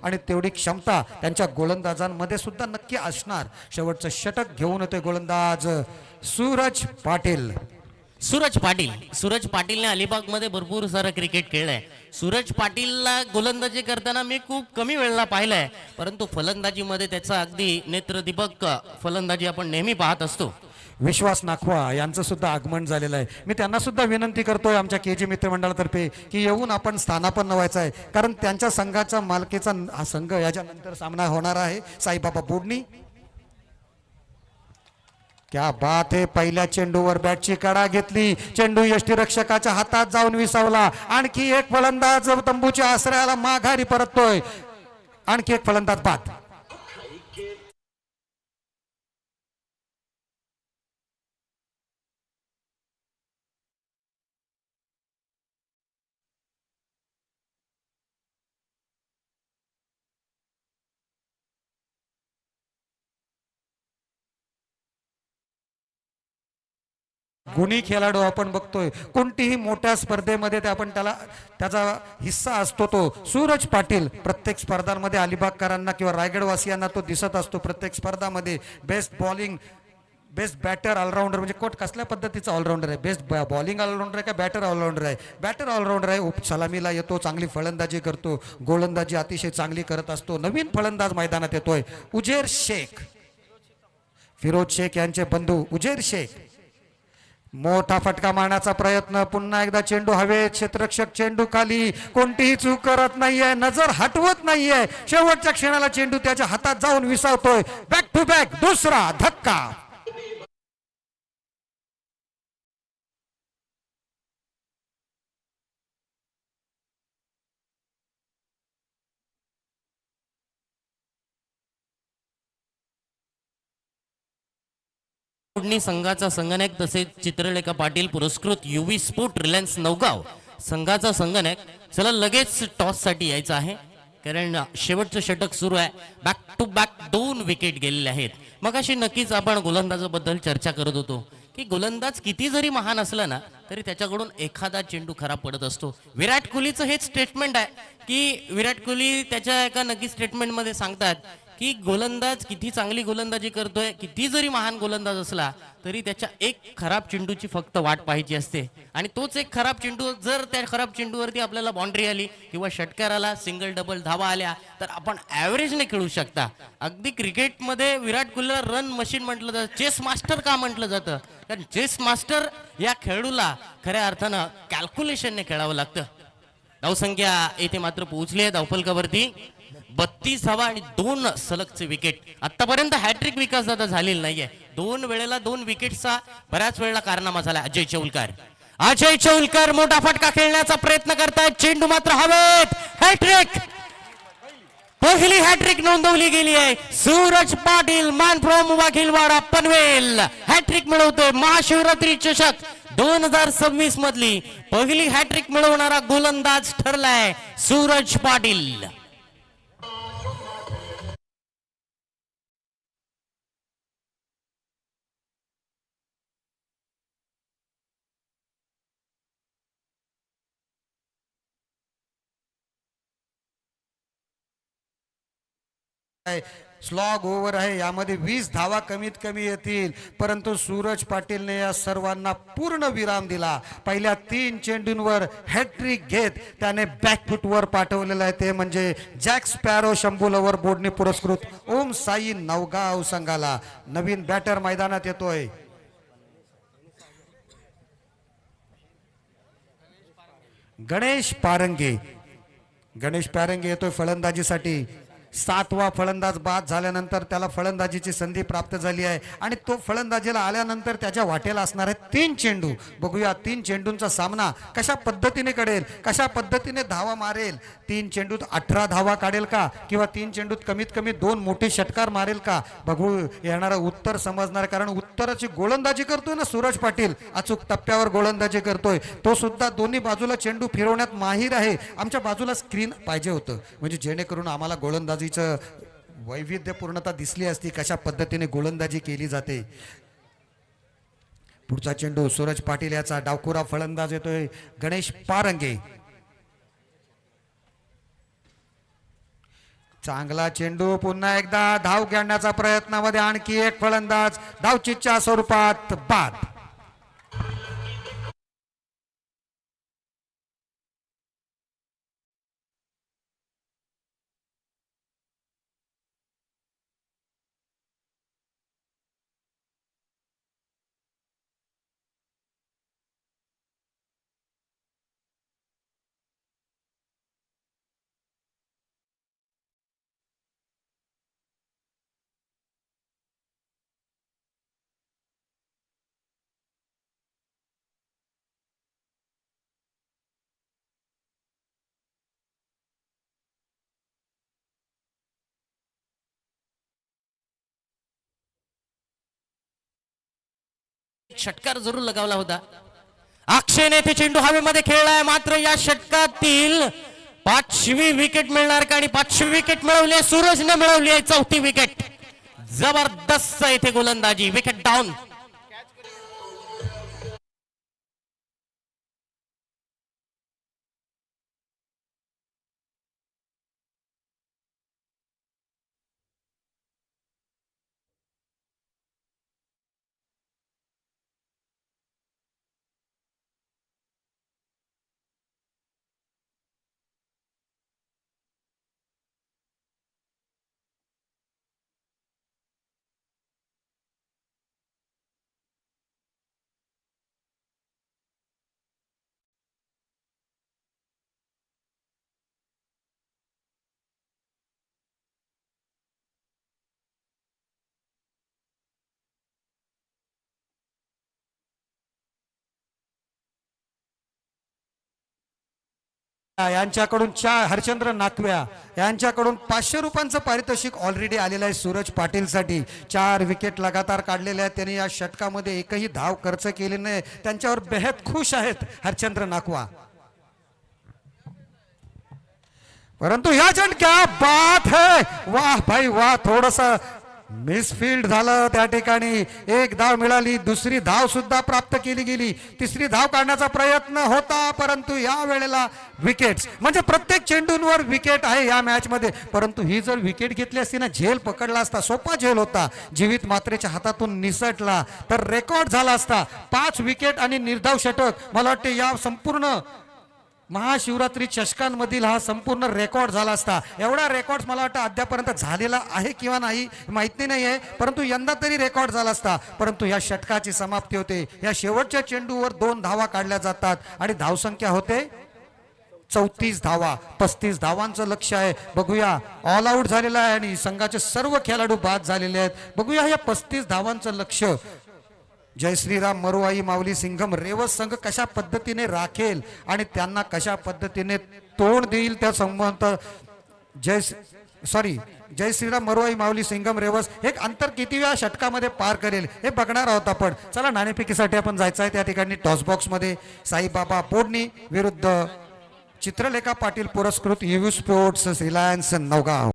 आणि तेवढी क्षमता त्यांच्या गोलंदाजांमध्ये सुद्धा नक्की असणार। शेवटचं षटक घेऊन येतोय गोलंदाज सूरज पाटील। सूरज पाटीलने अलिबागमध्ये भरपूर सारं क्रिकेट खेळलंय। सूरज पाटीलला गोलंदाजी करताना मी खूप कमी वेळेला पाहिलंय, परंतु फलंदाजीमध्ये त्याचा अगदी नेत्रदीपक फलंदाजी आपण नेहमी पाहत असतो। विश्वास नाखवा यांचं सुद्धा आगमन झालेलं आहे। मी त्यांना सुद्धा विनंती करतोय आमच्या केजी मित्रमंडळातर्फे की येऊन आपण स्थानापन्न व्हायचं आहे, कारण त्यांच्या संघाचा मालकीचा हा संघ याच्यानंतर सामना होणार आहे साईबाबा बोडणी। क्या बात आहे, पहिल्या चेंडूवर बॅटची कडा घेतली, चेंडू यष्टीरक्षकाच्या हातात जाऊन विसावला। आणखी एक फलंदाज तंबूच्या आश्रयाला माघारी परततोय, आणखी एक फलंदाज बाद। गुणी खेळाडू आपण बघतोय, कोणतीही मोठ्या स्पर्धेमध्ये आपण त्याचा हिस्सा असतो। तो सूरज पाटील प्रत्येक स्पर्धांमध्ये अलिबागकरांना किंवा रायगडवासियांना तो दिसत असतो। प्रत्येक स्पर्धामध्ये best bowling, best batter allrounder, म्हणजे कोट कसल्या पद्धतीचा ऑलराऊंडर आहे, बेस्ट बॉलिंग ऑलराऊंडर आहे का बॅटर ऑलराऊंडर आहे? बॅटर ऑलराऊंडर आहे। सलामीला येतो, चांगली फलंदाजी करतो, गोलंदाजी अतिशय चांगली करत असतो। नवीन फलंदाज मैदानात येतोय उजेर शेख, फिरोज शेख यांचे बंधू उजेर शेख। मोठा फटका मारण्याचा प्रयत्न, पुन्हा एकदा चेंडू हवेत, क्षेत्ररक्षक चेंडू खाली, कोणतीही चूक करत नाहीये, नजर हटवत नाहीये। शेवटच्या क्षणाला चेंडू त्याच्या हातात जाऊन विसावतोय। बॅक टू बॅक दुसरा धक्का। संघाचा संगणक तसेच चित्रलेखा पाटील पुरस्कृत युवी स्पोर्ट रिलायन्स नवगाव संघाचा संगणक चला लगेच टॉस साठी यायचं आहे, कारण शेवटचं षटक सुरू आहे। बॅक टू बॅक 2 विकेट गेलेले आहेत। मग अशी नक्कीच आपण गोलंदाजाबद्दल चर्चा करत होतो की गोलंदाज किती जरी महान असला ना तरी त्याच्याकडून एखादा चेंडू खराब पडत असतो। विराट कोहलीचं हेच स्टेटमेंट आहे की विराट कोहली त्याच्या एका नक्की स्टेटमेंटमध्ये सांगतात की गोलंदाज किती चांगली गोलंदाजी करतोय, किती जरी महान गोलंदाज असला तरी त्याच्या एक खराब चेंडूची फक्त वाट पाहायची असते, आणि तोच एक खराब चेंडू जर त्या खराब चेंडूवरती आपल्याला बाउंड्री आली किंवा षटकाराला सिंगल डबल धावा आल्या तर आपण ॲव्हरेजने खेळू शकता। अगदी क्रिकेटमध्ये विराट कोहलीला रन मशीन म्हटलं जातं, चेस मास्टर का म्हटलं जातं, कारण चेस मास्टर या खेळाडूला खऱ्या अर्थानं कॅल्क्युलेशनने खेळावं लागतं। धावसंख्या येथे मात्र पोहोचली आहे धावफलकावरती 32 धावा आणि 2 सलगचे विकेट। आतापर्यंत हॅट्रिक विकास दादा झालेला नाहीये, 2 वेळेला 2 विकेटचा बऱ्याच वेळेला कारनामा झाला। अजय चौलकर मोठा फटका खेळण्याचा प्रयत्न करतायत, चेंडू मात्र हवेत, हॅट्रिक, पहिली हॅट्रिक नोंदवली गेली आहे। सूरज पाटील मान फ्रॉम वाघिलवाडा पनवेल हॅट्रिक मिळवतोय। महाशिवरात्री चषक 2026 मधली पहिली हॅट्रिक मिळवणारा गोलंदाज ठरलाय सूरज पाटील। स्लॉग ओव्हर आहे, यामध्ये 20 धावा कमीत कमी येतील, परंतु सूरज पाटीलने या सर्वांना पूर्ण विराम दिला। पहिल्या 3 चेंडूंवर हॅट्रिक घेत त्याने बॅकफुटवर पाठवलेलं आहे, ते म्हणजे जॅक स्पॅरो शंभूलवर बोर्डने पुरस्कृत ओम साई नवगाव संघाला। नवीन बॅटर मैदानात येतोय गणेश पारंगे। गणेश पारंगे येतोय फलंदाजीसाठी। 7वा फलंदाज बाद झाल्यानंतर त्याला फलंदाजीची संधी प्राप्त झाली आहे, आणि तो फलंदाजीला आल्यानंतर त्याच्या वाटेला असणार आहे 3 चेंडू। बघूया 3 चेंडूंचा सामना कशा पद्धतीने करेल, कशा पद्धतीने धावा मारेल। 3 चेंडूत 18 धावा काढेल का, किंवा 3 चेंडूत कमीत कमी 2 मोठे षटकार मारेल का, बघू येणारं उत्तर समजणार। कारण उत्तराची गोलंदाजी करतोय ना सूरज पाटील, अचूक टप्प्यावर गोलंदाजी करतोय, तो सुद्धा दोन्ही बाजूला चेंडू फिरवण्यात माहीर आहे। आमच्या बाजूला स्क्रीन पाहिजे होतं, म्हणजे जेणेकरून आम्हाला गोलंदाजीचं वैविध्यपूर्णता दिसली असती, कशा पद्धतीने गोलंदाजी केली जाते। पुढचा चेंडू सूरज पाटील याचा, डावखुरा फलंदाज येतोय गणेश पारंगे। चांगला चेंडू, पुन्हा एकदा धाव घेण्याचा प्रयत्नामध्ये आणखी एक फलंदाज, धावचीच्या स्वरूपात बाद. षटकार जरूर लगावला होता. अक्षयने ते चेंडू हवेमध्ये खेळलाय, मात्र या षटकातील 5वी विकेट मिळणार का? आणि 5वी विकेट मिळवली आहे सूरजने, मिळवली आहे 4थी विकेट. जबरदस्त येथे गोलंदाजी, विकेट डाऊन. यांच्याकडून हरचंद्र नाकव्या यांच्याकडून 500 रुपयांचं पारितोषिक ऑलरेडी आलेलं आहे सूरज पाटील साठी. 4 विकेट लगातार काढलेल्या आहेत त्यांनी. या षटकामध्ये एकही धाव खर्च केली नाही. त्यांच्यावर बेहद खुश आहेत हरचंद्र नाकवा. परंतु या चंड क्या बात है, वाह भाई वाह. थोडंसं मिसफील्ड झालं त्या ठिकाणी. एक धाव मिळाली, दुसरी धाव सुद्धा प्राप्त केली गेली. तिसरी धाव काढण्याचा प्रयत्न होता, परंतु या वेळेला विकेट्स, म्हणजे प्रत्येक चेंडूंवर विकेट आहे या मॅच मध्ये. परंतु ही जर विकेट घेतली असती ना, झेल पकडला असता, सोपा झेल होता. जीवित मात्रेच्या हातातून निसटला तर रेकॉर्ड झाला असता. 5 विकेट आणि निर्धाव षटक. मला वाटते या संपूर्ण महाशिवरात्री चषकांमधील हा संपूर्ण रेकॉर्ड झाला असता. एवढा रेकॉर्ड मला वाटतं अद्यापर्यंत झालेला आहे किंवा नाही माहिती नाही आहे, परंतु यंदा तरी रेकॉर्ड झाला असता. परंतु या षटकाची समाप्ती होते. या शेवटच्या चेंडूवर 2 धावा काढल्या जातात आणि धावसंख्या होते 34 धावा. 35 धावांचं लक्ष आहे. बघूया, ऑल आउट झालेला आहे आणि संघाचे सर्व खेळाडू बाद झालेले आहेत. बघूया या 35 धावांचं लक्ष जय श्रीराम मरुवाई माऊली सिंघम रेवस संघ कशा पद्धतीने राखेल आणि त्यांना कशा पद्धतीने तोड देईल त्या संबंध. जय श्रीराम मरुवाई माऊली सिंघम रेवस एक अंतर किती वेळा षटकामध्ये पार करेल हे बघणार आहोत आपण. चला, नाणेफेकीसाठी आपण जायचं आहे. त्या ठिकाणी टॉस बॉक्स मध्ये साईबाबा पोडणी विरुद्ध चित्रलेखा पाटील पुरस्कृत युवी स्पोर्ट्स रिलायन्स नवगाव.